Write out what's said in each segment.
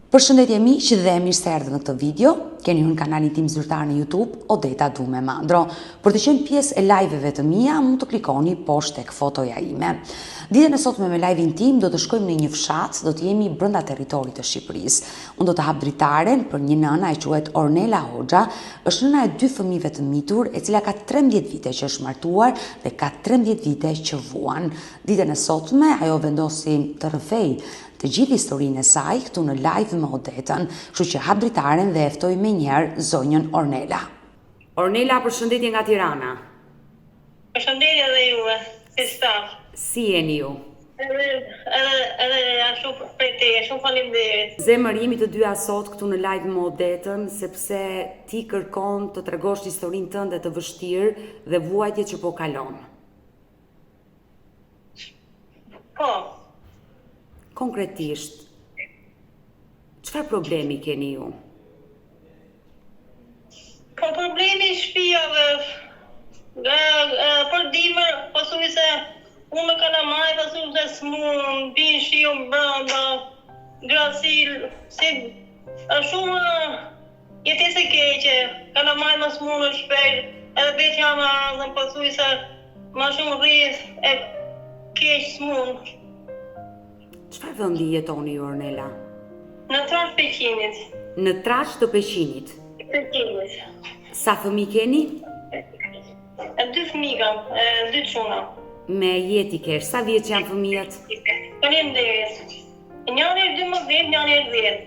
Përshëndetje miq dhe mirë se erdhët në këtë video. Keni hyrë në kanalin tim zyrtar në YouTube, Odeta Dume Mandro. Për të qenë pjesë e live-eve të mia, mund të klikoni poshtë tek fotoja ime. Ditën e sotme me live-in tim do të shkojmë në një fshat, do të jemi brenda territorit të Shqipërisë. Unë do të hap dritaren për një nëna e quhet Ornela Hoxha, është nëna e 2 fëmijëve të mitur, e cila ka 13 vite që është martuar dhe ka 13 vite që vuan. Ditën e sotme ajo vendosi të rrëfej të gjithë historinë e saj këtu në live me Odetën, kështu që hap dritaren dhe e ftoj me njerë zonjën Ornela. Ornela, përshëndetje nga Tirana. Përshëndetje dhe juve, si staf. Si jeni ju? Edhe ashtu prej teje, shumë faleminderit. Zemër, jemi të dyja sot këtu në live me Odetën, sepse ti kërkon të tregosh historinë tënde të vështirë dhe vuajtjet që po kalon. Po. Konkretisht, çfarë problemi keni ju? Po problemi i shtëpiave, për dimër, pasuri se unë me kalamaj, pasuri se s'mund, bin shiu branda, grasil, si shumë jetese keqe, kalamaj ma s'mund në shpejt, edhe veç jam azën, pasuri se ma shumë rrith, e keq s'mund. Çfarë vendi jetoni ju, Ornela? Në Trash Peqinit. Në Trash të Peqinit. Peqinit. Sa fëmijë keni? 2 fëmijë kam, 2 çuna. Me jeti kesh, sa vjeç janë fëmijët? Faleminderit. Njëri 12, njëri 10.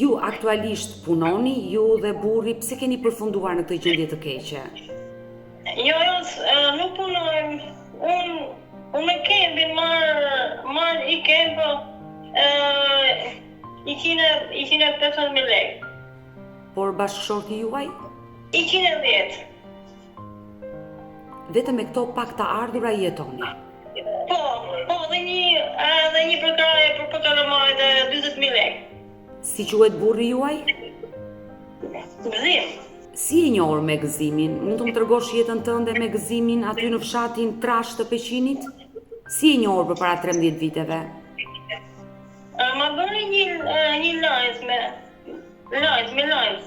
Ju aktualisht punoni, ju dhe burri, pse keni përfunduar në këtë gjendje të keqe? Jo, nuk punojmë. Unë me kembin marr i kembë i 115.000 lekë. Por bashkëshorti juaj? 110. Vetëm me këto pak të ardhura jetoni? Po, dhe një përkraje për kalamaj dhe 40.000 lekë. Si quhet burri juaj? Gëzim. Si e njohur me gëzimin? Mund të më tregosh jetën tënde me gëzimin aty në fshatin Trash të Peqinit? Si e njohur përpara 13 viteve? Ma bëri një lajz me lajz.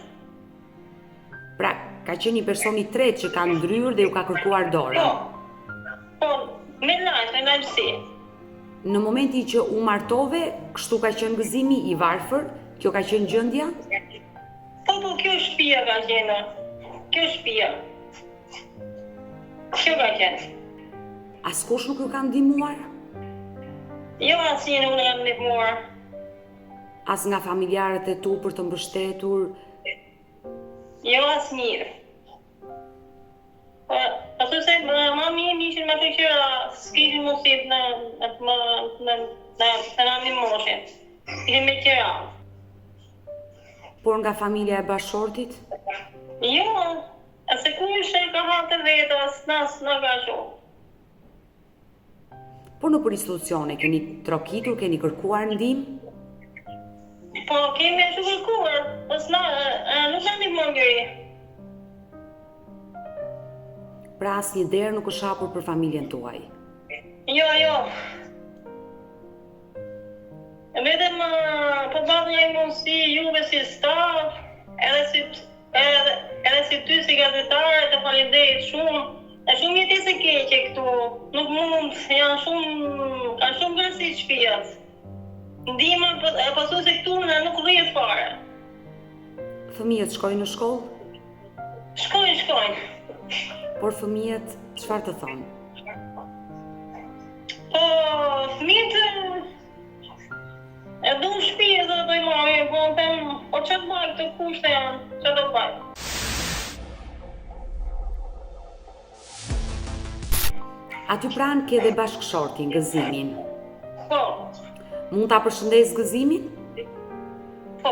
Pra, ka qenë një person i tretë që ka ndryrë dhe ju ka kërkuar dorë. Po, me lajzësi. Në momentin që u martove, kështu ka qenë gëzimi i varfër? Kjo ka qenë gjendja? Po, kjo shtëpia ka qenë. Kjo shtëpia. Kjo ka qenë. Askush nuk ju ka ndihmuar? Jo, asnjë nuk jam ndihmuar. As nga familjarët e tu për të mbështetur? Jo, asnjë. Ashtu se mami im ishin me të qëra, s'kishin mundësit në nami moshe. Ishin me qëra. Por nga familja e bashkëshortit? Jo, se ku ishe ka hatë vetë, as në ka shumë. Por në për institucione, keni trokitur, keni kërkuar ndihmë? Po, kemi ashtu kërkuar, nuk në ndihmon njëri. Pra asnjë derë nuk është hapur për familjen tuaj? Jo. Vetëm po badhë një mundësi juve si staf, edhe si ty si gazetare, të faleminderit shumë. E shumë jetese keqe këtu, nuk mund, janë shumë grësi shtëpias. Ndihma pasu se këtu nuk rrihet fare. Fëmijët shkojnë në shkollë? Shkojnë. Por fëmijët çfarë të thonë? Po, fëmijët e du shtëpi dhe do i marrë, po më them, po çfarë bëj këto kushte janë, çfarë do bëj? Aty pranë ke dhe bashkëshortin, gëzimin. Po. Mund ta përshëndes gëzimin? Po.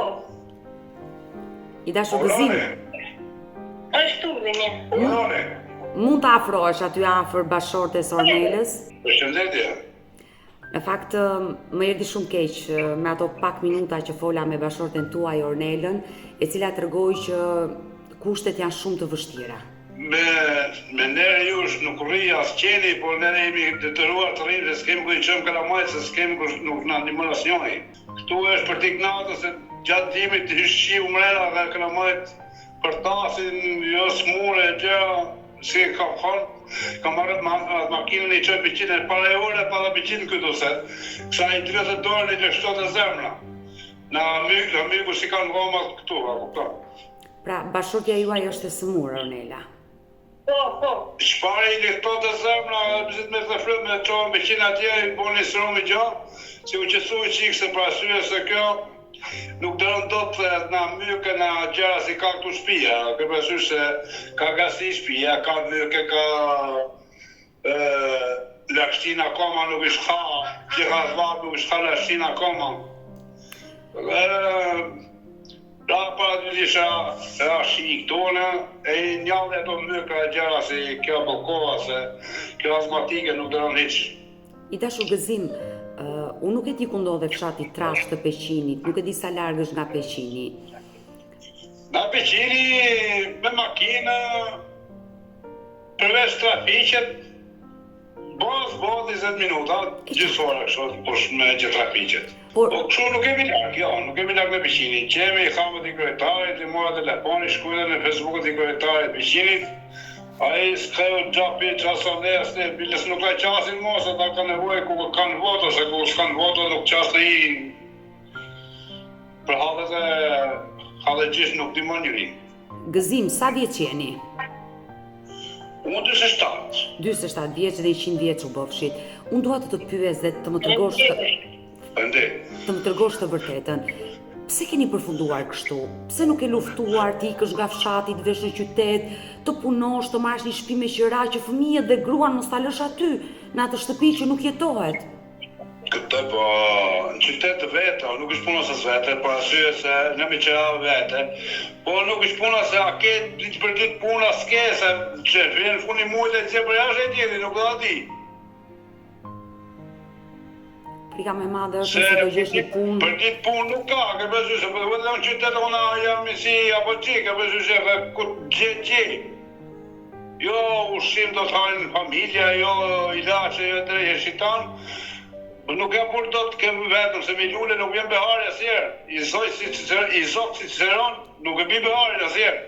I dashur gëzimi. Ashtu vini. Mund të afrohesh aty afër bashkëshortes Ornelës? Përshëndetje. Në fakt, më erdhi shumë keq me ato pak minuta që fola me bashkëshorten tuaj Ornelën, e cila tregoi që kushtet janë shumë të vështira. Me nere jush nuk rri as qeni, por nere jemi detyruar të rrim, se s'kemi ku i qëmë kalamaj, se s'kemi ku nuk na ndihmon asnjëri. Këtu është për t'i gnatë se gjatë dimit të hyshqi umrena dhe këna majt për tasin, jo smure, gjëra, si ka thonë, ka marrë makinën i qëtë pëqinë, para e ore, para pëqinë këtë oset, kësa i 30 dorën i lështot e zemra. Na myku si kanë gomat këtu, a kupton. Pra, bashortja juaj është e sëmurë, Ornela. Po. Shpare i lështot e zemra, bëzit me të frymë, me qohën pëqinë atje, i bo një sëromi gjatë, si u qësu i qikë se pra syve se kjo, nuk dërën do të na myke na gjera si ka këtu shpia, këpërsysh se ka gasi shpia, ka myke, ka lakshtina koma nuk ish ka, gjitha zvat nuk ish ka lakshtina koma. Pra para dy disha rashi i këtone, e njallë e do myke e gjera si kjo bokova, se kjo azmatike nuk dërën hiq. I dashur Gëzim, unë nuk e di ku ndodhe fshati Trash të Peqinit, nuk e di sa larg është nga Peqini. Nga Peqini me makinë, përveç trafiqet, bëhet 20 minuta, gjithësore kështu me gjithë trafiqet. Po kështu nuk kemi larg, jo, nuk kemi larg me Peqinin. Qemi i hamët i kryetarit, i mora telefoni, shkujnë në Facebookut i kryetarit Peqinit, a i s'kreu gjapi qasones, biles nuk la qasin mos, ata ka nevoj ku kanë voto, se ku s'kanë voto nuk qasë i për halët gjithë nuk dimon njëri. Gëzim, sa vjeç jeni? Unë 27. 27 vjeç dhe 100 vjeç u bëfshit. Unë dua të pyes dhe të më tregosh të vërtetën. Pse keni përfunduar kështu? Pse nuk e luftuar ti ikësh nga fshati të vesh në qytet, të punosh, të marrësh një shtëpi me qira që fëmijët dhe gruan mos ta lësh aty, në atë shtëpi që nuk jetohet? Këtë po, në qytet të vete, nuk është puna se svete, për arsye se në me qira vete, po nuk është puna se a ke ditë për ditë puna s'ke, se që vjen funi mujt e që për jashtë e tjeri, nuk do ati. Prika me madhe është se do gjesh një punë. Për ditë punë nuk ka, ke përgjyshe, se për vetëm në qytet ona jam si apo qi, ke përgjyshe dhe kur gje. Jo ushqim do të hajnë familja, jo ilaçe, jo drejë shitan. Nuk e kur do të kemë vetëm, se me lule nuk vjen behari asjerë. I zok si Ciceron, nuk e bi behari asjerë.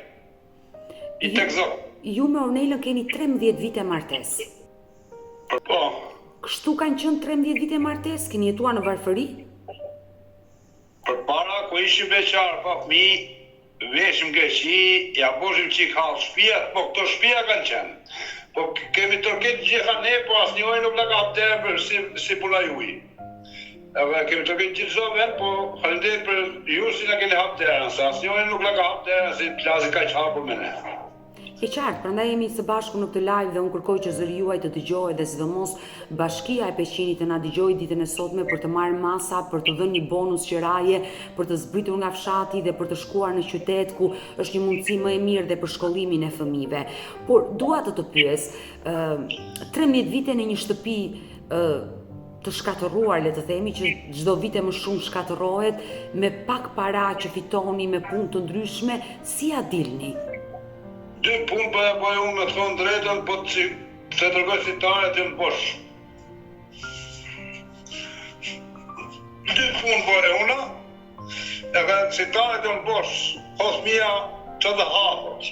I tek zok. Ju me Ornelën keni 13 vite martes. Po. Kështu kanë qënë 13 vite martes, keni jetuar në varfëri? Për para, ku ishim beqarë, pa fmi, veshim Greqi, ja boshim qik halë shpia, po këto shpia kanë qenë. Po kemi tërket gjitha ne, po asë njojë nuk la ka haptere për si puna juj. Kemi tërket gjithë zoven, po falenderit për ju si na keni haptere, se asë njojë nuk la ka haptere, si plazi ka që hapur me ne. E qartë, prandaj jemi së bashku në këtë live dhe unë kërkoj që zëri juaj të dëgjojë dhe sidomos Bashkia e Peqinit të na dëgjojë ditën e sotme për të marrë masa, për të dhënë një bonus qiraje, për të zbritur nga fshati dhe për të shkuar në qytet ku është një mundësi më e mirë dhe për shkollimin e fëmijëve. Por dua të pyes, 13 vite në një shtëpi të shkatëruar, le të themi që çdo vite më shumë shkatërohet, me pak para që fitoni me punë të ndryshme, si a dilni? Dy punë për e bëj unë me të thonë drejtën, po të tërgoj sitaret e në bosh. Dy punë për e unë, edhe sitaret e në bosh, hos mija që dhe hapët.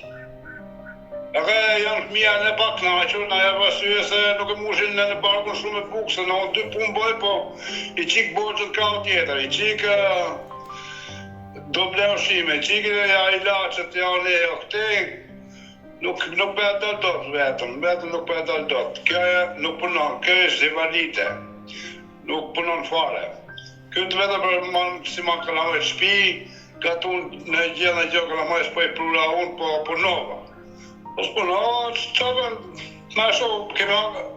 Edhe janë fëmija në pak knaqër, na e vësyje se nuk e mushin në barkun shumë e bukë, se në dy punë bëj, po i qikë borgjët ka o tjetër, i qikë do bleushime, i qikë ja i lachët, ja o lejo, këte nuk për e dalë dot vetëm nuk për e dalë dot. Kjo nuk punon, kjo është zivalite, nuk punon fare. Kjo të vetëm për si ma kalamoj shpi, ka tu në gjellë kalamoj s'po i prura unë, po punova. Po s'punova, që ma shumë,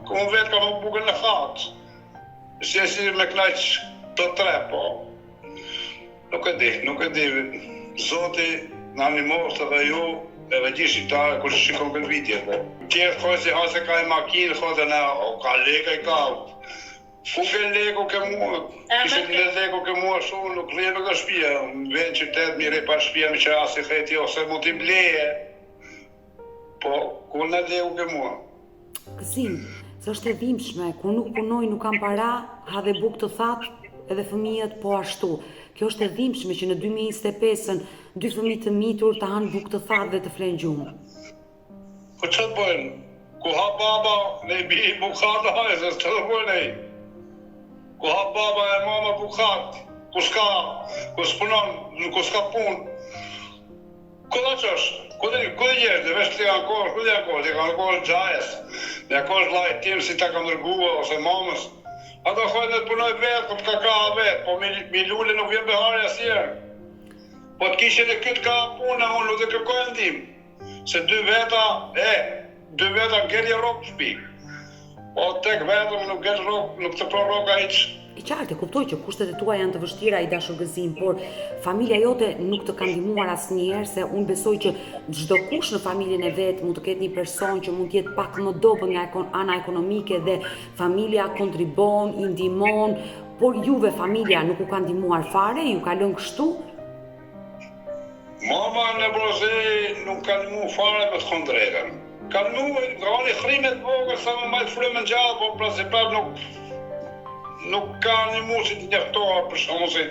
unë vetë ka më bukën në fatë. Si me knaq të tre, po. Nuk e di, Zoti në animos edhe ju, edhe gjithë shqiptare kur shikon këtë vitje. Tjerë thoi si hase ka e makinë, thote ne, ka leka i ka. Ku ke leku ke mua? Kishe në leku ke mua shumë, nuk rrebe ka shpia. Në vend qytet, mire pa shpia me që asi theti, ose mu t'i bleje. Po, ku në leku ke mua? Gëzim, së është e dhimshme, ku nuk punoj, nuk kam para, ha dhe buk të thatë, edhe fëmijët po ashtu. Kjo është e dhimbshme që në 2025-ën 2 fëmijë të mitur të hanë bukë të thatë dhe të flenë gjumë. Po që të bëjnë? Ku ha baba, ne i bi bukat hajse, që të bëjnë e? Ku ha baba e mama bukat, ku s'punon, ku s'ka pun. Ku da qësh? Ku dhe njërë, dhe vesh të janë kohë, ku dhe janë kohë, dhe kanë kohë gjajes, dhe kohë lajtë tim si ta kanë nërgua, ose mamës. Ato khojnë dhe të punoj vetë, po të ka vetë, po mi lullë nuk vjen behari asjerë. Po të kishin e këtë ka puna, unë nuk dhe kërkojnë ndim. Se dy veta ngellje rokë shpi. Po tek vetëm nuk ngell rokë, nuk të pro roka iqë. I qartë, e kuptoj që kushtet e tua janë të vështira i dashur gëzim, por familja jote nuk të ka ndihmuar asnjëherë, se unë besoj që çdo kush në familjen e vet mund të ketë një person që mund të jetë pak më dobët nga ana ekonomike dhe familja kontribon, i ndihmon, por juve familja nuk u ka ndihmuar fare, ju ka lënë kështu? Mama në Brozej nuk ka ndihmu fare me të thonë drejtën. Ka ndihmu, ka një khrimet vogël sa më majtë frymën gjallë, por prasipër nuk ka një mu që të njeftoha për shumë si.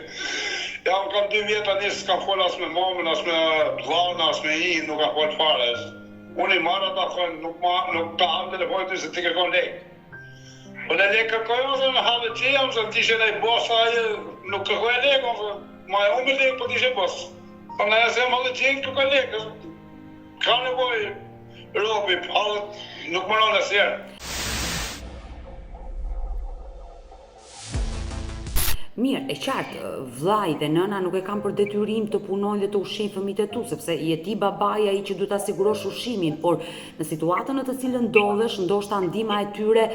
Ja, unë kam 2 vjeta një s'kam fol as me mamën, as me dhana, as me i, nuk kam fol fare. Unë i marrë ata thonë, nuk ta hamë telefonit ty se ti kërkon lek. Po në lek kërkojnë, ose në have që jam, se t'ishe në i bosa, nuk kërkoj lek, ose ma e umë lek, po t'ishe bos. Po në jesë jam halë që jam kërkoj lek, ka nevoj robi, halët nuk më rënë asjerë. Mirë, e qartë, vllai dhe nëna nuk e kanë për detyrim të punojnë dhe të ushqejnë fëmijët e tu, sepse je ti babaja ai që duhet ta sigurosh ushqimin, por në situatën në të cilën ndodhesh, ndoshta ndihma e tyre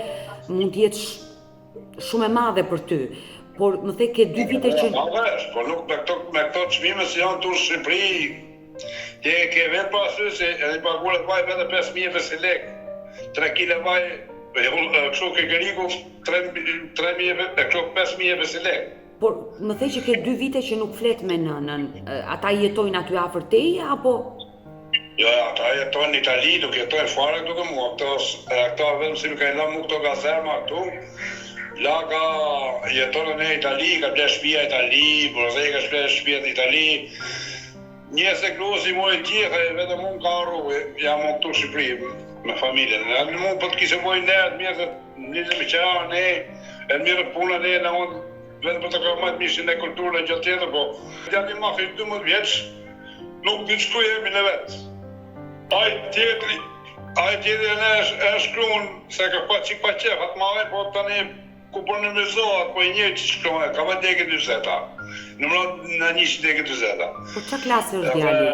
mund të jetë shumë e madhe për ty. Por më the ke 2 vite që po nuk me këto çmime që janë tu në Shqipëri, ti ke vetë parasysh se edhe paguar vaj vetë 5.500 lekë. 3 kg vaj kështu ke gëriku 5.500 lekë. Por më the që ke 2 vite që nuk flet me nënën. Ata jetojnë aty afër teje apo? Jo, ata jetojnë në Itali, nuk jetojnë fare këtu mua. Këto vetëm si më kanë lënë mua këto gazerma këtu. Laka jetonë në Itali, ka ble shtëpia Itali, Brozej ka ble shtëpia në Itali. Një se klusi mu e tjekë, vetëm unë ka arru, jam unë këtu Shqipëri me familjen. Në mu për të kishe bojnë ne, atë mirë të njëzë me qara ne, e mirë puna ne, në unë vetëm për të kërmajt mishin e kulturën e gjatë tjetër, po janë një mafi 12 vjeç, nuk dy qëtu jemi në vetë. Ajë tjetëri ne e shkruun, se ka pa qik pa qef, atë mave, po tani ku për në mëzohat, po i një që shkruun, ka pa deke 20-a. Në 100 deke 20-a. Po që klasë është djali?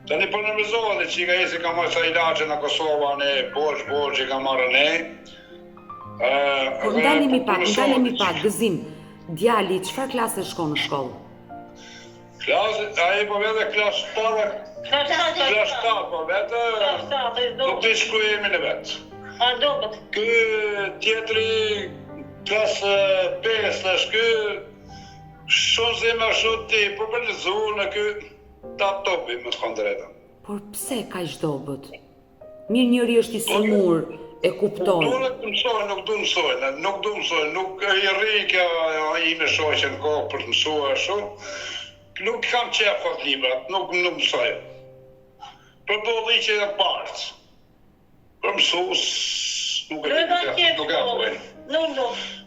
Tani për në mëzohat e që ka jesi ka marrë sa ilaqe në Kosova, ne bosh që ka marrë ne. Por ndalemi pak, gëzim. Djali, çfarë klase shkon në shkollë? Ai po vete klasë 7. Klasë 7 po vete. Nuk të shkruajemi në vetë. A dobet? Ky tjetri klasë 5 është ky shumë zemë shumë ti, po për në zunë në ky ta topi me të thonë drejtën. Por pse ka dobët? Mirë njëri është i sëmur, e kupton. Nuk du mësojnë, nuk i rri kjo i me shoqen kohë për të mësuar shumë. Nuk kam qef këtë librat, nuk mësojnë. Për bolli që e partë. Për mësus, nuk e apojnë.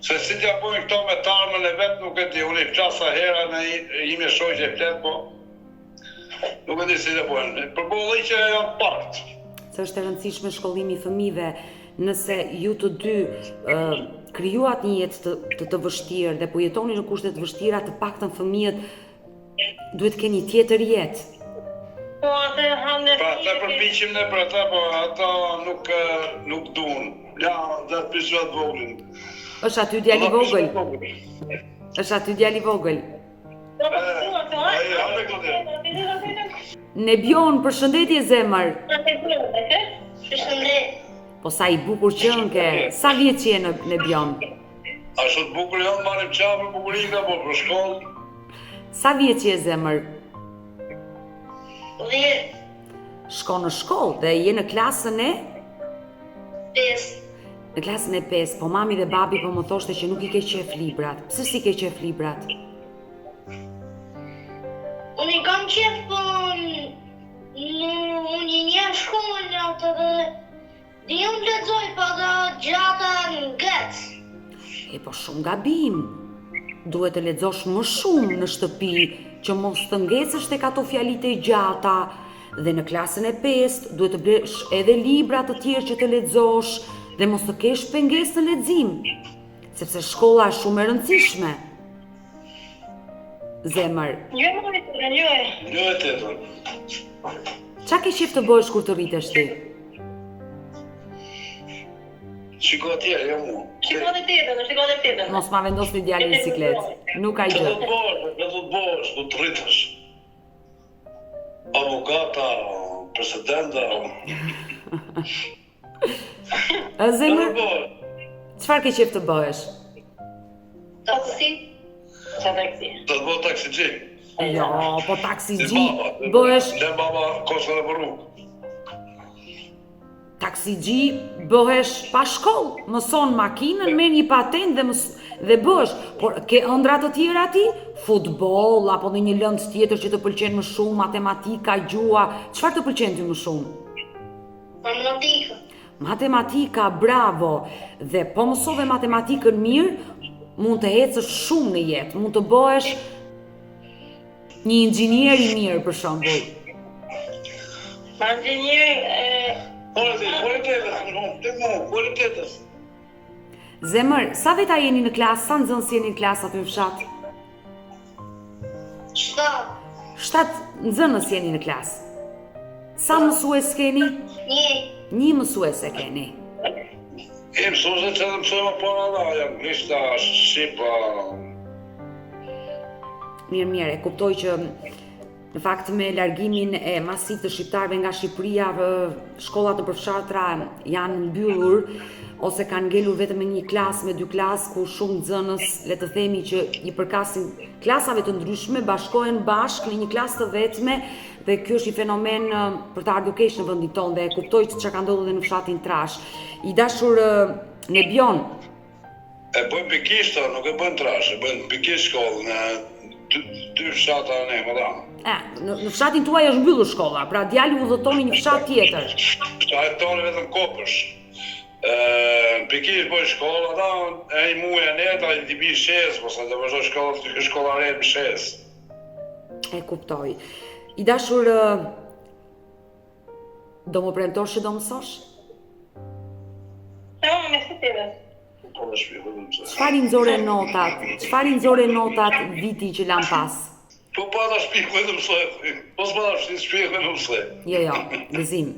Se si t'ja pojnë këto me tarmën e vetë, nuk e di, unë i flasa hera në i me shoqe e fletë, po nuk e di si t'ja pojnë. Për bolli që e partë. Se është e rëndësishme shkollimi i fëmijëve, nëse ju të dy krijuat një jetë të vështirë dhe po jetoni në kushte të vështira, të paktën fëmijët duhet keni tjetër jetë. Po atë hanë Pa ata përpiqim ne për ata, po ata nuk duan. Ja, dhe të pisua të voglin. Është aty djali vogël. Është aty djali vogël. Nebion, përshëndetje zemër. Përshëndet. Po sa i bukur qenë ke, sa vjeç je Nebion? Ashtu të bukur janë, marim qa për bukurika, po për shkollë. Sa vjeç je zemër? 10. Shko në shkollë dhe je në klasën e? 5. Në klasën e 5, po mami dhe babi po më thoshte që nuk I ke qef librat. Pse si ke qef librat? Unë I kam qef, po unë I një shkollën atë dhe unë lexoj, po dhe gjata në gëc. E po shumë gabim. Duhet të lexosh më shumë në shtëpi, që mos të ngecësh tek ato fjalitë e gjata. Dhe në klasën e 5 duhet të blesh edhe libra të tjerë që të lexosh dhe mos të kesh pengesë në lexim, sepse shkolla është shumë e rëndësishme. Zemër, Jo, Jo e tjetër. qa ke qef të bësh kur të rritesh ti? Shiko atje, jo mu. shikoj tjetër. Mos ma vendos një djalë në siklet. Nuk ka Që gjë. do të bësh, do të rritësh. Avokata, presidenta, Zemër, bësh. çfarë ke qef të bëhesh? Taksi? Qa taksi? Do të bësh taksixhi. Jo, po taksixhi baba. bëhesh, Dhe baba koskën e për rrugë. taksixhi bëhesh pa shkollë, mëson makinën, merr një patent dhe bësh, por ke ëndra të tjera ti? Futboll apo në një lëndë tjetër që të pëlqen më shumë, matematika, gjua, çfarë të pëlqen ty më shumë? Matematika. Matematika, bravo. Dhe po mësove matematikën mirë, mund të ecësh shumë në jetë, mund të bëhesh një inxhinier I mirë për shembull. Ma inxhinier, Politetës. Zemër, sa veta jeni në klasë, sa nxënës jeni në klasë aty në fshat? 7 nxënës jeni në klasë. Sa mësues keni? Një mësues e keni. E mësuse që dhe mësojmë para da, anglishta, shqipa. Mirë, e kuptoj që në fakt me largimin e masiv të shqiptarëve nga Shqipëria, shkollat në përfshatra janë mbyllur ose kanë ngelur vetëm në një klasë me 2 klasë ku shumë nxënës, le të themi që I përkasin klasave të ndryshme, bashkohen bashkë në një klasë të vetme dhe ky është I fenomen për të ardhur keq në vendin tonë dhe e kuptoj çka ka ndodhur edhe në fshatin Trash. I dashur Nebion. E bëjmë pikishta, nuk e bëjmë trash, e bëjmë pikisht shkollë në 2 fshata ne, më dhamë. Në fshatin tuaj është mbyllur shkolla, pra djali udhëton në një fshat tjetër. Fshatin tonë vetëm Kopësh. Pikisht bëjmë shkolla, ata e I muja neta, I bi shes, po sa të vazhdoj shkollare në shes. E kuptoj. I dashur, do më premtosh që do mësosh? me së tjetër. Po dhe shpikoj mëse. Çfarë I nxore notat viti që lam pas? Po pa da shpikoj dhe mësoj, po s'pa da shpikoj dhe mësoj. Jo, gëzim.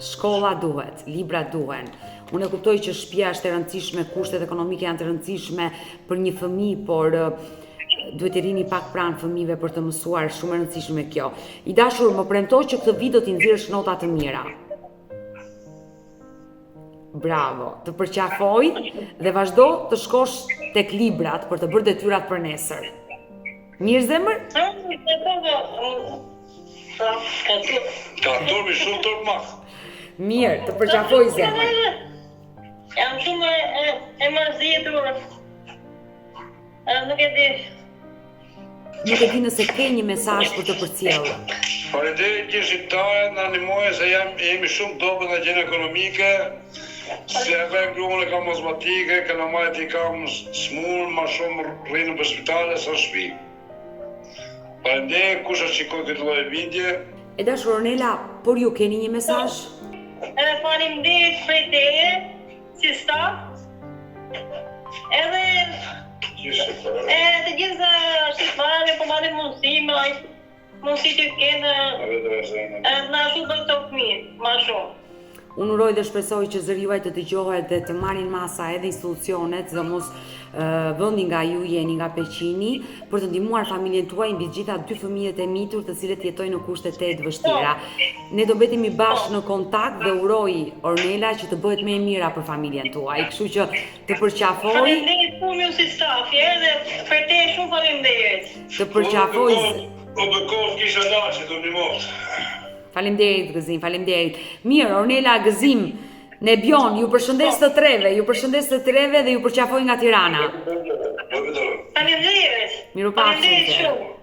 Shkolla duhet, libra duhen. Unë e kuptoj që shtëpia është e rëndësishme, kushtet ekonomike janë të rëndësishme për një fëmijë, por duhet të rini pak pranë fëmijëve për të mësuar, shumë e rëndësishme kjo. I dashur, më premtoj që këtë vit do t'i nxjerrësh nota të mira. Bravo, të përqafoj dhe vazhdo të shkosh tek librat për të bërë detyrat për nesër. Mirë zemër? Ka turbi shumë turp mak. Mirë, të përqafoj zemër. Jam shumë e mërzitur. Nuk e di. Nuk e di nëse ke një mesazh për të përcjellë. Faleminderit që shqiptarët na ndihmojnë se jemi shumë dobët në gjën ekonomike. Se edhe gruan e kam astmatike, kanë majt I kam smur, ma shumë rrinë për spitale sa shtëpi. Faleminderit kush është shikoj këtë lloj video. E dashur Ornela, por ju keni një mesazh? Faleminderit prej teje, si staf. Edhe të gjithë shqiptarëve po marrin mundësi që kenë na ashtu do të fëmijë, ma shumë. Unë uroj dhe shpresoj që zëri juaj të dëgjohet dhe të marrin masa edhe institucionet, dhe mos vendi nga ju jeni nga Peqini, për të ndihmuar familjen tuaj mbi gjitha 2 fëmijët e mitur të cilët jetojnë në kushte të vështira. Ne do mbetemi bashkë në kontakt dhe uroj Ornela që të bëhet më e mira për familjen tuaj. Kështu që të përqafoj. Faleminderit shumë si stafi, dhe për te shumë faleminderit. Të përqafoj. O bëkov kisha dashë të ndihmosh. Faleminderit Gëzim, faleminderit. Mirë, Ornela Gëzim, Nebion, ju përshëndes të treve, dhe ju përqafoj nga Tirana. Faleminderit. Mirupafshim. Shumë.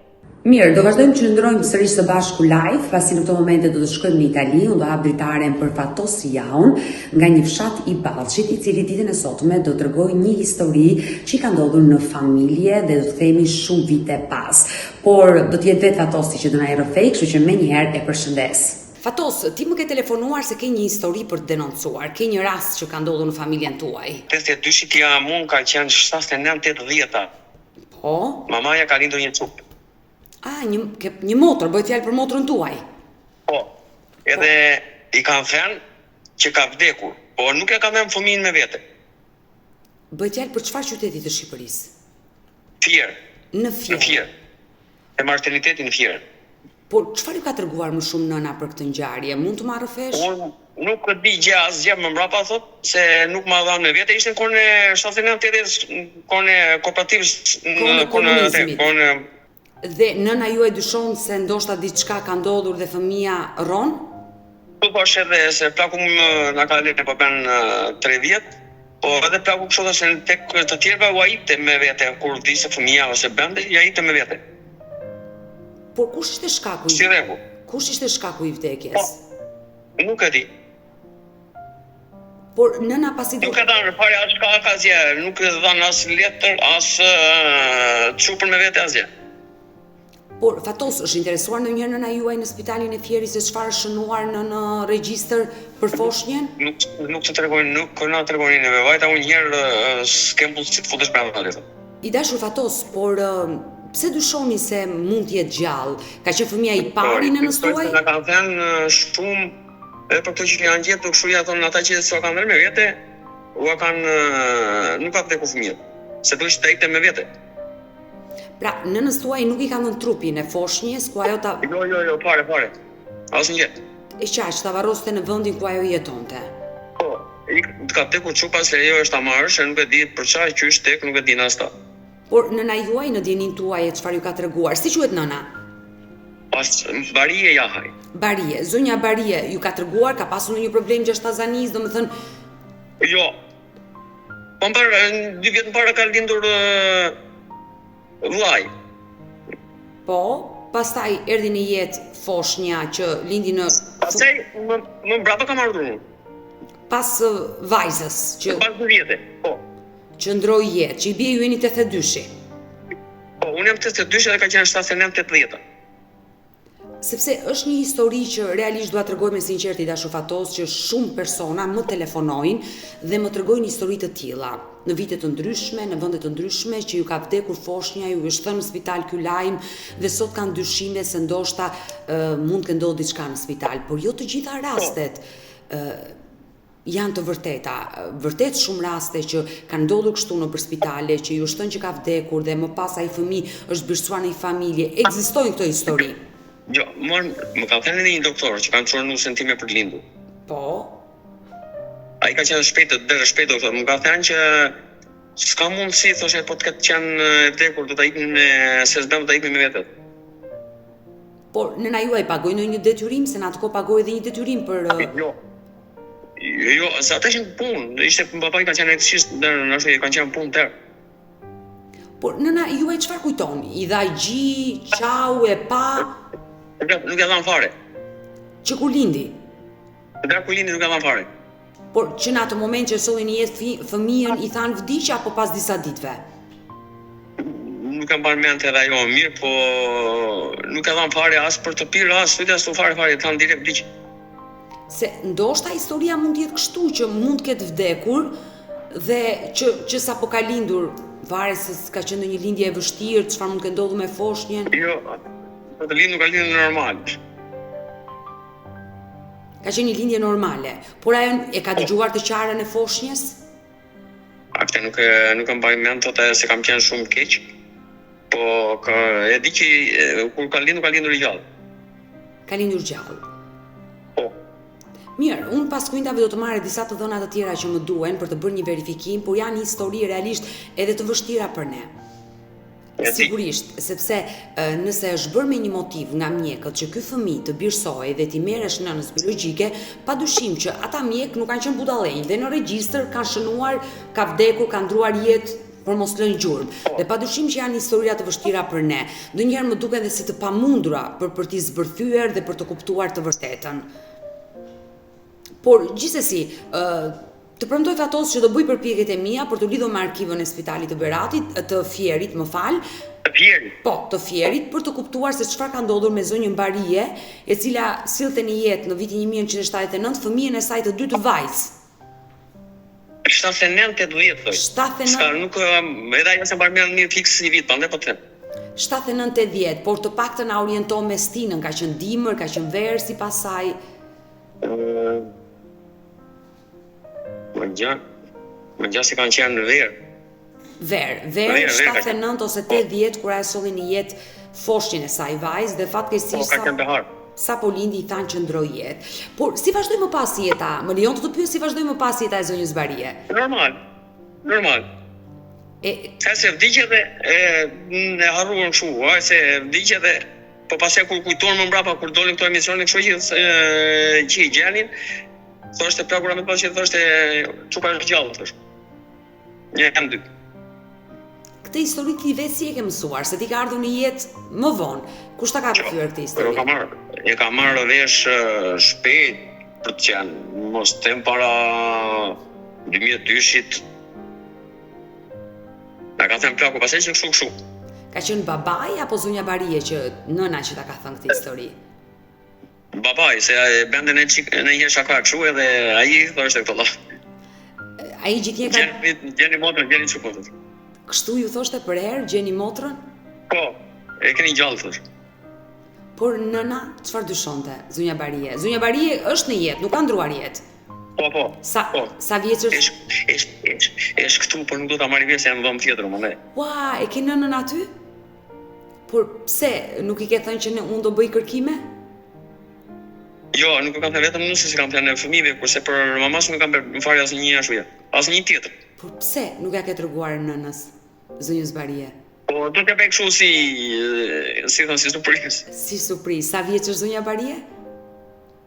Mirë, do vazhdojmë që ndrojmë sërish së bashku live, pasi në këto momente do të shkojmë në Itali, unë do hap dritaren për Fatos Jaun, nga një fshat i Ballshit, i cili ditën e sotme do t'rregojë një histori që i ka ndodhur në familje dhe do të themi shumë vite pas. Por do të jetë vetë Fatosi që do na rrëfej, kështu që menjëherë e përshëndes. Fatos, ti më ke telefonuar se ke një histori për të denoncuar, ke një rast që ka ndodhur në familjen tuaj. 82 ja mund ka qenë 79-80. Po? Mamaja ka lindur një çup. Një motër, bëhet fjalë për motrën tuaj. Po. Edhe i kanë thënë që ka vdekur, por nuk e ka dhënë fëmijën me vete. Bëhet fjalë për çfarë qyteti të Shqipërisë? Fier. Në Fier. Në Fier. Te materniteti në Fier. Por çfarë ju ka treguar më shumë nëna për këtë ngjarje? Mund të më rrëfesh? Unë nuk e di gjë asgjë më mbrapa thot se nuk ma dhanë me vete, ishte në kohën e 79-80, kohën e kooperativës, Dhe nëna juaj dyshon se ndoshta diçka ka ndodhur dhe fëmia rron? Po është edhe se plaku na ka lënë po bën 3 vjet, po edhe plaku kështu se tek të tjerëve u ajite me vete kur vdiste fëmia ose bënte, ja ajite me vete. Por kush ishte shkaku? Si rregull. Kush ishte shkaku i vdekjes? Nuk e di. Por nëna pasi nuk e dhanë fare as shkak asgjë, nuk e dhanë as letër, as çupën me vete asgjë. Por Fatos, është interesuar ndonjëherë nëna juaj në spitalin e Fierit se çfarë është shënuar në regjistër për foshnjën? Nuk të tregojnë, nuk na tregojnë neve. Vajta unë një herë s'kem mundësi të futesh brenda atë. I dashur Fatos, por pse dyshoni se mund të jetë gjallë? Ka qenë fëmia i pari nënës tuaj? Na kanë thënë shumë edhe për këtë që janë gjetur, kështu ja thonë ata që s'u kanë dhënë me vete, nuk ka vdekur fëmia. Se do të ishte me vete. Pra, nënës tuaj nuk i kanë dhënë trupin e foshnjës ku ajo ta... Jo, fare. Asnjë. E qartë, ta varroste në vendin ku ajo jetonte. Po, i ka vdekur çupa se ajo është amarrësh, nuk e di për çfarë qysh tek, nuk e di as ta. Por nëna juaj në djenin tuaj çfarë ju ka treguar? Si quhet nëna? Pas Barie Jahaj. Barie, zonja Barie, ju ka treguar ka pasur një problem gjashtazanis, domethënë... Jo. Po 2 vjet më parë ka lindur vllai. Po, pastaj erdhi në jetë foshnja që lindi në... Pastaj më mbrapa kam ardhur unë. Pas vajzës që... Pas 2 vjetë, po. Që ndroi jetë, që i bie ju jeni 82-shi. Po, unë jam 82 dhe ka qenë 79-80. Sepse është një histori që realisht dua t'rregoj me sinqerti dashur Fatos që shumë persona më telefonojnë dhe më tregojnë histori të tilla. Në vite të ndryshme, në vende të ndryshme që ju ka vdekur foshnja, ju është thënë në spital ky lajm dhe sot kanë dyshime se ndoshta mund të ndodhë diçka në spital, por jo të gjitha rastet janë të vërteta. Vërtet shumë raste që kanë ndodhur kështu nëpër spitale, që ju është thënë që ka vdekur dhe më pas ai fëmijë është bërsuar në një familje. Ekzistojnë këto histori. Jo, më ka thënë një doktor që kanë çuar nusën time për të lindur. Po. Ai ka qenë shpejt doktor, më ka thënë që s'ka mundësi, thoshe, po të ketë qenë vdekur, do ta iknin me se s'dëm ta iknin me vete. Por nëna juaj pagoi ndonjë detyrim se në atë kohë pagoi edhe një detyrim për Jo, se ata ishin punë, ishte papai ka qenë elektricist, ashtu kanë qenë punë tërë. Por nëna juaj çfarë kujton? I dha gji, çau e pa? Nuk e dhan fare. Që kur lindi? Dhe kur lindi nuk e dhan fare. Por që në atë moment që solli në jetë fëmijën i thanë vdiq apo pas disa ditëve? Nuk kam parë mend edhe ajo mirë, po nuk e dhan fare as për të pirë, as as të fare, thanë direkt vdiq. Se ndoshta historia mund të jetë kështu që mund të ketë vdekur dhe që sapo ka lindur, varet se ka qenë ndonjë lindje e vështirë, çfarë mund të ndodhur me foshnjën. Jo, të lindur ka lindur normal. Ka qenë një lindje normale, por ajo e ka dëgjuar të qarën e foshnjës? Akte nuk e mbaj mend thotë se kam qenë shumë keq. Po e di që kur ka lindur gjallë. Ka lindur gjallë. Po. Mirë, unë pas kujtave do të marrë disa të dhëna të tjera që më duhen për të bërë një verifikim, por janë histori realisht edhe të vështira për ne. Sigurisht, sepse nëse është bërë me një motiv nga mjekët që ky fëmijë të birësoj dhe t'i merresh nënës biologjike, padyshim që ata mjek nuk kanë qenë budallënj dhe në regjistër kanë shënuar, ka vdekur, ka ndruar jetë për mos lënë gjurmë. Dhe padyshim që janë historia të vështira për ne. Ndonjëherë më duken edhe si të pamundura për t'i zbërthyer dhe për të kuptuar të vërtetën. Por gjithsesi, të premtoj Fatos që do bëj përpjekjet e mia për të lidhur me arkivën e Spitalit të Beratit, të Fierit, më fal. Të Fierit? Po, të Fierit, për të kuptuar se çfarë ka ndodhur me zonjën Barie, e cila sillte në jetë në vitin 1979 fëmijën e saj të dytë vajzë. 79-80 thoj. 79. Nuk edhe ajo se mbar mirë fiks një vit, prandaj po të them. 79-80, por të paktën na orienton me stinën, ka qenë dimër, ka qenë verë sipas saj. Më gja se kanë qenë verë. Verë, 79 ose 80, kur ajo solli në jetë foshin e saj vajzë dhe fatkeqësisht ka qenë behar. Sa po lindi i thanë që ndroi jetë. Por si vazhdoi më pas jeta? Më lejon të pyes si vazhdoi më pas jeta e zonjës Barie? Normal. Se vdiqe dhe e harruan kështu, se vdiqe dhe po pastaj kur kujtohen më mbrapa kur dolin këto emisione kështu që i gjenin, thoshte plakura me pas që thoshte çuka është gjallë, thoshte. Një jam dy. Këtë histori ti vetë si e ke mësuar, se ti ka ardhur në jetë më vonë. Kush ta ka përfyer këtë histori? E ka marrë vesh shpejt për të qenë, mos tem para 2002-shit. Na ka thënë plaku, pastaj që kështu. Ka qenë babai apo zonja Barie që nëna që ta ka thënë këtë histori? Babai, se bende në një shaka kështu edhe ai thoshte këto lloj. Ai gjithnjë ka gjeni motrën, gjeni çupotën. Kështu ju thoshte për herë, gjeni motrën? Po, e keni gjallë thosh. Por nëna çfarë dyshonte zonja Barie? Zonja Barie është në jetë, nuk ka ndruar jetë. Po. Sa vjeç është? Është këtu, por nuk do ta marrë vesh se jam në dhomë tjetër, më ne. Ua, e ke nënën aty? Por pse nuk i ke thënë që unë do bëj kërkime? Jo, nuk e kam thënë vetëm nëse si kam thënë fëmijëve, kurse për mamas nuk kam bërë fare asnjë ashtu, asnjë tjetër. Por pse nuk ja ke treguar nënës, zonjës Barie? Po, do të bëj kështu si surprizë. Si surprizë. Sa vjeç është zonja Barie?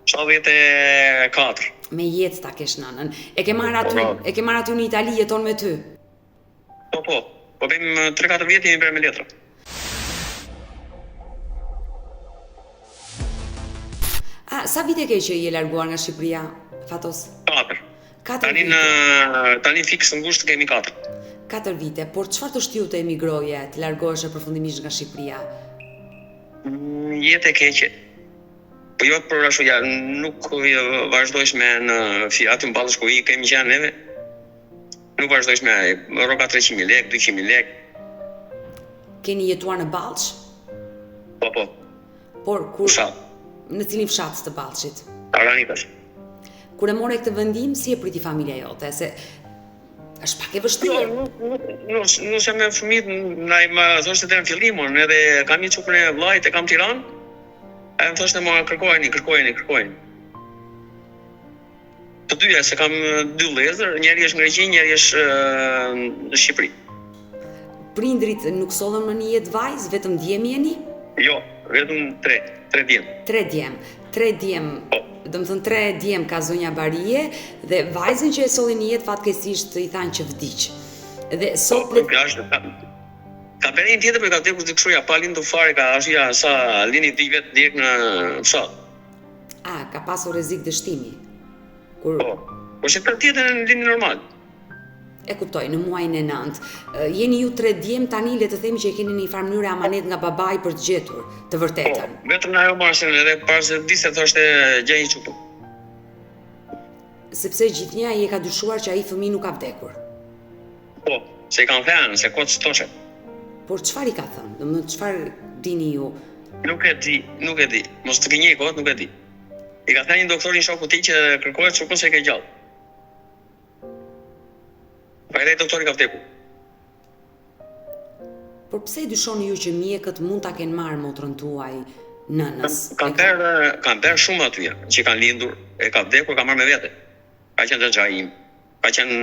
74. Me jetë ta kesh nënën. E ke marrë aty në Itali, jeton me ty? Po. Po bëjmë 3-4 vjet jemi bërë me letra. Sa vite ke që je larguar nga Shqipëria, Fatos? 4. Tani fiks ngushtë kemi 4. 4 vite, por çfarë të shtiu të emigroje, të largohesh përfundimisht nga Shqipëria? Jetë e keqe. Po jo për ashtu nuk vazhdojsh me në aty në Ballësh ku i kemi qenë neve. Nuk vazhdojsh me rroga 300.000 lek, 200.000 lek. Keni jetuar në Ballësh? Po. Por kur në cilin fshat të Ballshit? Aranitas. Kur e more këtë vendim, si e priti familja jote? Se është pak e vështirë. Nuk jam me fëmijët, ndaj më thoshte deri në fillim, edhe kam një çukun e vllajt, e kam Tiranë. Ai më thoshte mua kërkojeni. Të dyja se kam 2 vëllezër, njëri është në Greqi, njëri është në Shqipëri. Prindrit nuk sollën më një jetë vajzë, vetëm djem jeni? Jo, vetëm 3 djem. 3 djem. Domethënë 3 djem ka zonja Barie dhe vajzën që e solli në jetë fatkeqësisht i thanë që vdiq. Dhe sot ka bërë një tjetër për ka vdekur të këshuja, pa lindur fare, ka ashtuja sa lini 2 vetë direkt në fshat. Ka pasur rrezik dështimi. Po që të tjetër në lini normal. E kuptoj, në muajin e 9. Jeni ju 3 djem tani, le të themi që e keni në një farë mënyrë amanet nga babai për të gjetur të vërtetën. Po, vetëm ajo marrën edhe para se diste thoshte gjej një çukur. Sepse gjithnjë ai e ka dyshuar që ai fëmijë nuk ka vdekur. Po, se i kanë thënë se kot stoshe. Por çfarë i ka thënë? Domethënë çfarë dini ju? Nuk e di. Mos të gënjej kot, nuk e di. I ka thënë një doktorin shoku ti që kërkohet çukun se ke gjallë. Pa edhe doktori ka vdekur. Por pse dyshoni ju që mjekët mund ta kenë marrë motrën tuaj nënës? Kanë bërë shumë aty që kanë lindur, e ka vdekur, ka marrë me vete. Ka qenë xhaxha im. Ka qenë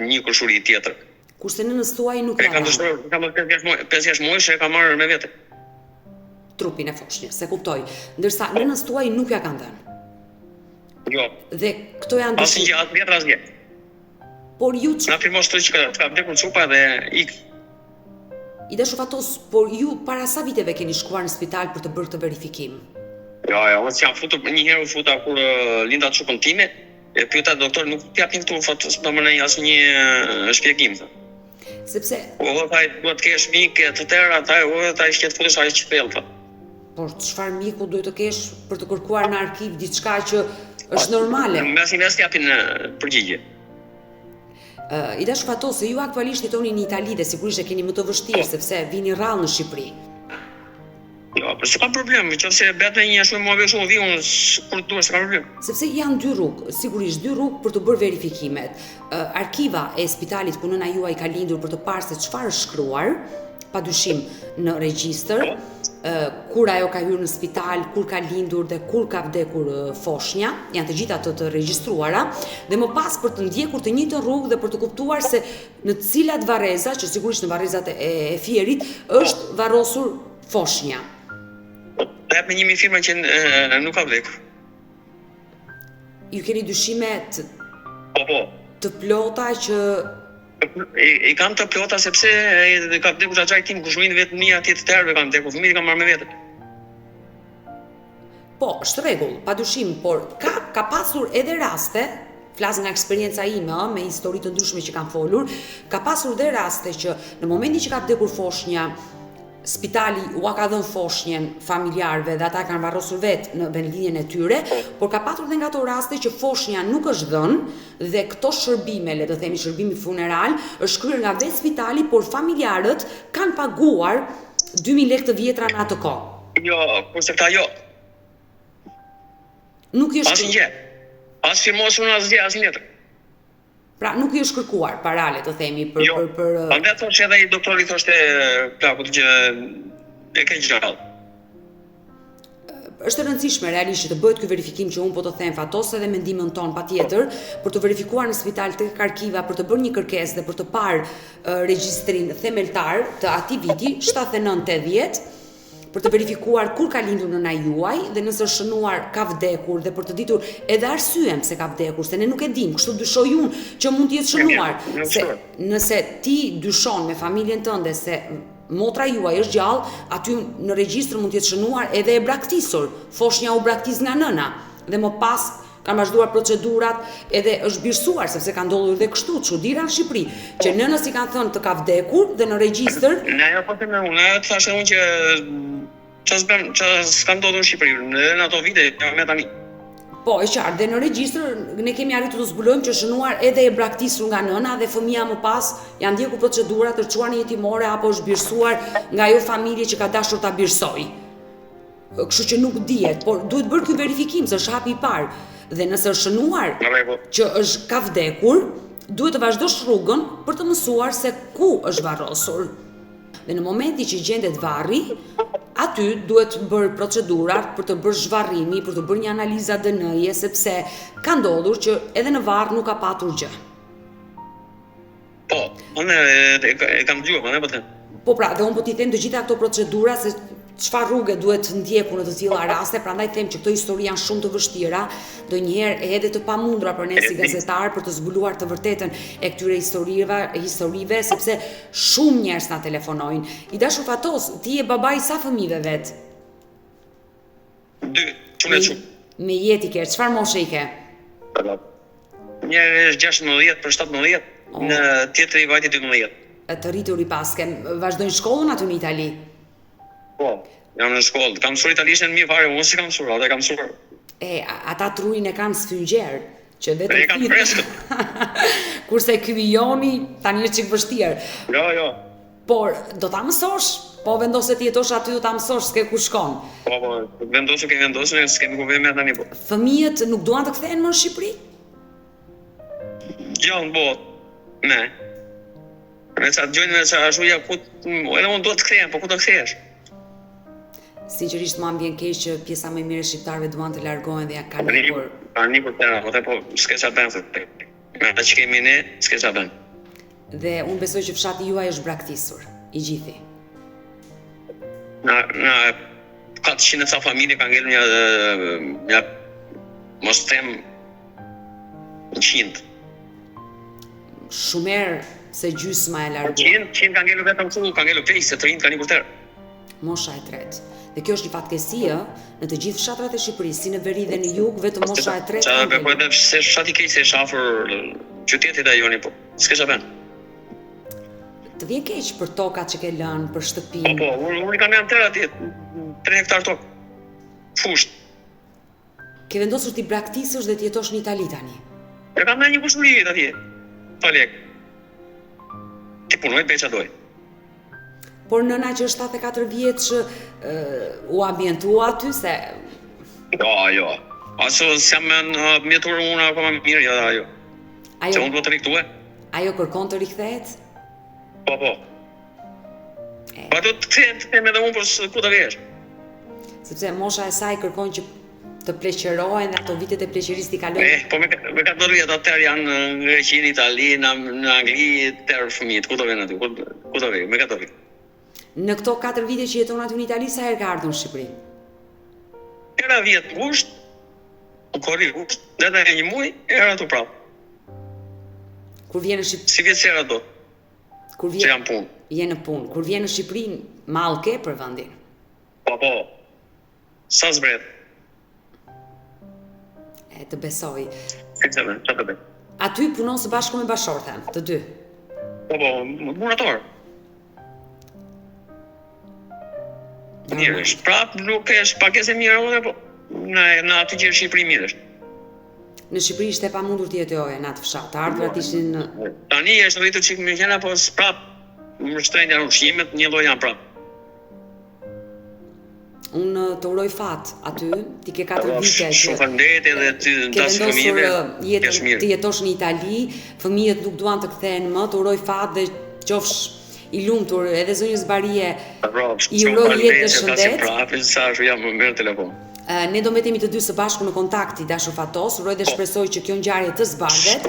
një kushuri tjetër. Kurse nënës tuaj nuk Kam dështuar, kam 5 jashtë muaj, e kam marrë me vete. Trupin e foshnjës, se kuptoj. Ndërsa nënës tuaj nuk ja kanë dhënë. Jo. Dhe këto janë Asnjë gjë, as vjetra asgjë. Por ju Na firmos të që ka vdekur çupa dhe ik. I dashur fatos, por ju para sa viteve keni shkuar në spital për të bërë këtë verifikim? Jo, unë jam futur një herë u futa kur linda çupën time, e pyeta doktor nuk t'japin këtu foto, s'do më në asnjë shpjegim. Sepse Taj duhet të kesh mikë të tëra, taj shket futesh ai çpell. por çfarë miku duhet të kesh për të kërkuar në arkiv diçka që është normale? Mes t'japin përgjigje. I dashur fatos, se ju aktualisht jetoni në Itali dhe sigurisht e keni më të vështirë sepse vini rrallë në Shqipëri. Jo, por s'ka problem, nëse bëhet një shumë më shumë vi unë kur duhet s'ka problem. Sepse janë dy rrugë, sigurisht dy rrugë për të bërë verifikimet. Arkiva e spitalit ku nëna juaj ka lindur për të parë se çfarë është shkruar, padyshim në regjistër, kur ajo ka hyrë në spital, kur ka lindur dhe kur ka vdekur foshnja, janë të gjitha të regjistruara, dhe më pas për të ndjekur të njëjtën rrugë dhe për të kuptuar se në cilat varreza, që sigurisht në varrezat e Fierit, është varrosur foshnja. Dhe me 1000 firma që nuk ka vdekur. Ju keni dyshime Po. të plota që I kam të plota sepse ka vdekur xhaxhai tim, kushtuin vetë mia atje të tërë kam vdekur, fëmijët kam marrë me vete. po, është rregull, padyshim, por ka pasur edhe raste, flas nga eksperjenca ime, me histori të ndryshme që kam folur, ka pasur dhe raste që në momentin që ka vdekur foshnja, spitali ua ka dhënë foshnjen familjarëve dhe ata kanë varrosur vetë në vendlinjen e tyre, por ka patur dhe nga ato raste që foshnja nuk është dhënë dhe këto shërbime, le të themi shërbimi funeral, është kryer nga vetë spitali, por familjarët kanë paguar 2000 lekë të vjetra në atë kohë. Jo, kurse këta jo. Nuk i është Asnjë gjë. As firmosur asgjë, asnjë letër. Pra nuk i është kërkuar parale, të themi, për... Jo, andaj thoshte edhe i doktori thoshte plakut që e ke gjallë. Është e rëndësishme realisht që të bëhet ky verifikim që unë po të them fatos edhe mendimin ton patjetër për të verifikuar në spital tek arkiva për të bërë një kërkesë dhe për të parë regjistrin themeltar të atij viti 79-80 për të verifikuar kur ka lindur nëna juaj dhe nëse është shënuar ka vdekur dhe për të ditur edhe arsyen pse ka vdekur, se ne nuk e dim, kështu dyshoj unë që mund të jetë shënuar. Se nëse ti dyshon me familjen tënde se motra juaj është gjallë, aty në regjistër mund të jetë shënuar edhe e braktisur. Foshnja u braktis nga nëna dhe më pas kanë vazhduar procedurat edhe është birsuar sepse ka ndodhur dhe kështu çuditëra në Shqipëri, që nënës i kanë thënë të ka vdekur dhe në regjistër. Ne ajo po them unë, ajo thashë unë që çfarë s'ka ndodhur në Shqipëri, në ato vite jam me tani. Po, e qartë, dhe në regjistër ne kemi arritur të zbulojmë që shënuar edhe e braktisur nga nëna dhe fëmia më pas janë ndjekur procedurat të çuar në jetimore apo është birsuar nga ajo familje që ka dashur ta birsoj. Kështu që nuk dihet, por duhet bërë ky verifikim, se është hapi i parë. Dhe nëse është shënuar që është ka vdekur, duhet të vazhdosh rrugën për të mësuar se ku është varrosur. Dhe në momenti që gjendet varri, aty duhet bërë procedurat për të bërë zhvarrimi, për të bërë një analiza DNA-je, sepse ka ndodhur që edhe në varr nuk ka patur gjë. Po, unë e kam dëgjuar, po ne po them. Po pra, dhe unë po t'i them të gjitha këto procedura se çfarë rrugë duhet të ndjekur në të tilla raste, prandaj them që këto histori janë shumë të vështira, ndonjëherë edhe të pamundura për ne si gazetar për të zbuluar të vërtetën e këtyre historive, sepse shumë njerëz na telefonojnë. I dashur fatos, ti je babai sa fëmijëve vet? 2, shumë. Me jetë i ke, çfarë moshe i ke? Njëri është 16 për 17, në tjetri i vajti 12. Të rritur i paske, vazhdojnë shkollën aty në Itali? Po, jam në shkollë, kam mësuar italishtën mirë fare, unë si kam mësuar, ata kam mësuar. Ata trurin e kanë sfyngjer, që vetëm e kanë freskët. Kurse ky i joni tani është çik vështirë. Jo. Por do ta mësosh, po vendose të jetosh aty do ta mësosh, s'ke ku shkon. Po, vendosur, s'kemi ku vëmë tani po. Fëmijët nuk duan të kthehen më në Shqipëri? Jo, në botë. Ne. Me sa gjojnë me sa ashuja ku edhe unë duhet të kthehem, po ku do kthehesh? Sinqerisht më vjen keq që pjesa më e mirë e shqiptarëve duan të largohen dhe ja kanë nikur. Kanë nikur tëra, po s'ke sa bën. Me ata që kemi ne, s'ke sa bën. Dhe unë besoj që fshati juaj është braktisur, I gjithi. Na 400 ca familje ka ngellur një mos them 100. Shumer se gjysma e larguar. 100 ka ngellur vetëm këtu, ka ngellur plejse, të rinjt ka një kurter. Mosha e tretë. Dhe kjo është një fatkesi, në të gjithë fshatrat e Shqipërisë, si në veri dhe në jug, vetëm mosha e tretë. Po edhe se fshati keq se është afër qytetit e joni, po s'ke çfarë bën. Të vjen keq për tokat që ke lënë, për shtëpinë. Po, unë kam janë tërë atje, 3 hektar tokë. Fusht. Ke vendosur ti braktisësh dhe të jetosh në Itali tani. E kam në një kushuri atje. Pa lek. Ti punoj beqa doj. Por nëna që është 74 vjeç u ambientua aty se Jo. Aso s'jam mjetur unë akoma mirë, jo. Se unë do të rikëtue. Ajo kërkon të rikthehet? Po. Pa do të kthehem edhe unë, por ku të vesh? Sepse mosha e saj kërkon që të pleqërohen dhe ato vitet e pleqërisë t'i kalojnë. Po me 14 vjet atëherë janë në Greqi, në Itali, në Angli, tërë fëmijët, ku të vjen aty? Ku të vjen? Me 14 vjet. Në këto 4 vite që jeton aty në Itali, sa herë ka ardhur në Shqipëri? Era 10 gusht, u korri gusht, dhe një muj, era të prapë. Kur vjen në Shqipëri? Si vjetë do, Kur që jam punë. Vjen në punë. Kur vjen në Shqipëri, mall ke për vendin? Po. Sa zbret? E të besoj. Qa të be? Aty punon së bashku me bashorten, të dy. Po, murator. Mirë është, prapë nuk është pakese mirë, po në aty që është Shqipëri mirë është. Në Shqipëri ishte pa mundur të jetoje në atë fshat, të ardhurat ishin... Tani është rritur qikë më qena, po prapë më shtrejnë janë ushqimet, një lloj janë prapë. Unë të uroj fat aty, ti ke 4 vite që... Shufëndet edhe të dasë fëmijëve, kesh mirë. Të jetosh në Itali, fëmijët nuk duan të kthehen më, të uroj fat dhe qofsh I lumtur, edhe zonjës Barie, I uroj jetë dhe shëndet. Sa është jam më merr telefon. Ne do mbetemi të dy së bashku në kontakti, dashur Fatos, uroj dhe shpresoj që kjo ngjarje të zbardhet.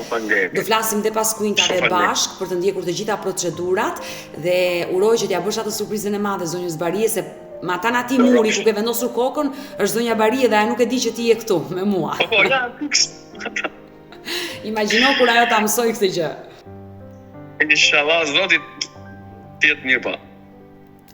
Do flasim dhe pas kuintave bashk për të ndjekur të gjitha procedurat dhe uroj që t'ja bësh atë surprizën e madhe zonjës Barie se Matanati muri ku ke vendosur kokën është zonja Barie dhe ajo nuk e di që ti je këtu me mua. Po, ja, fiks. Imagjino kur ajo ta mësoj këtë gjë. Inshallah zoti tjetë mirë pa.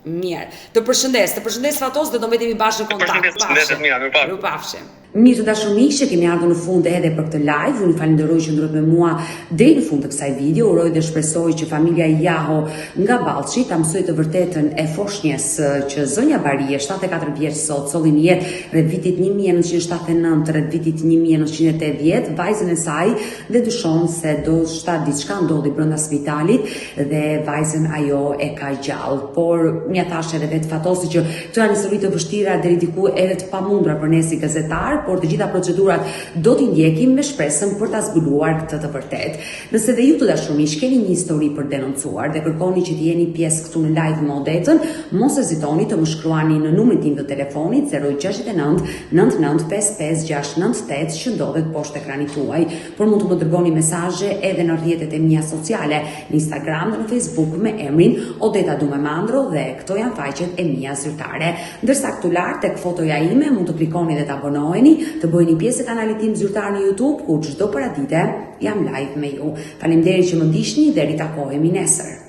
Mirë. Të përshëndes Fatos dhe do mbetemi bashkë në kontakt. Përshëndes, Mirë të dashur miq, që kemi ardhur në fund edhe për këtë live. Unë falenderoj që ndrot me mua deri në fund të kësaj video. Uroj dhe shpresoj që familja Jaho nga Ballçi ta mësoj të vërtetën e foshnjës që zonja Barie, 74 vjeç sot, solli në jetë rreth vitit 1979, rreth vitit 1980, vajzën e saj dhe dyshon se do shtat diçka ndodhi brenda spitalit dhe vajzën ajo e ka gjallë. Por mja thash edhe vetë Fatosi që këto janë histori të vështira deri diku edhe të pamundura për ne si gazetar, por të gjitha procedurat do t'i ndjekim me shpresën për ta zbuluar këtë të vërtet. Nëse dhe ju të dashur miq keni një histori për denoncuar dhe kërkoni që të jeni pjesë këtu në live me Odetën, mos hezitoni të më shkruani në numrin tim të telefonit 069 9955 698 që ndodhet poshtë ekranit tuaj, por mund të më dërgoni mesazhe edhe në rrjetet e mia sociale, në Instagram dhe në Facebook me emrin Odeta Dumemandro dhe këto janë faqet e mia zyrtare. Ndërsa këtu lart tek fotoja ime mund të klikoni dhe të abonoheni, të bëjeni pjesë e kanalit tim zyrtar në YouTube, ku çdo paradite jam live me ju. Faleminderit që më ndiqni dhe ritakohemi nesër.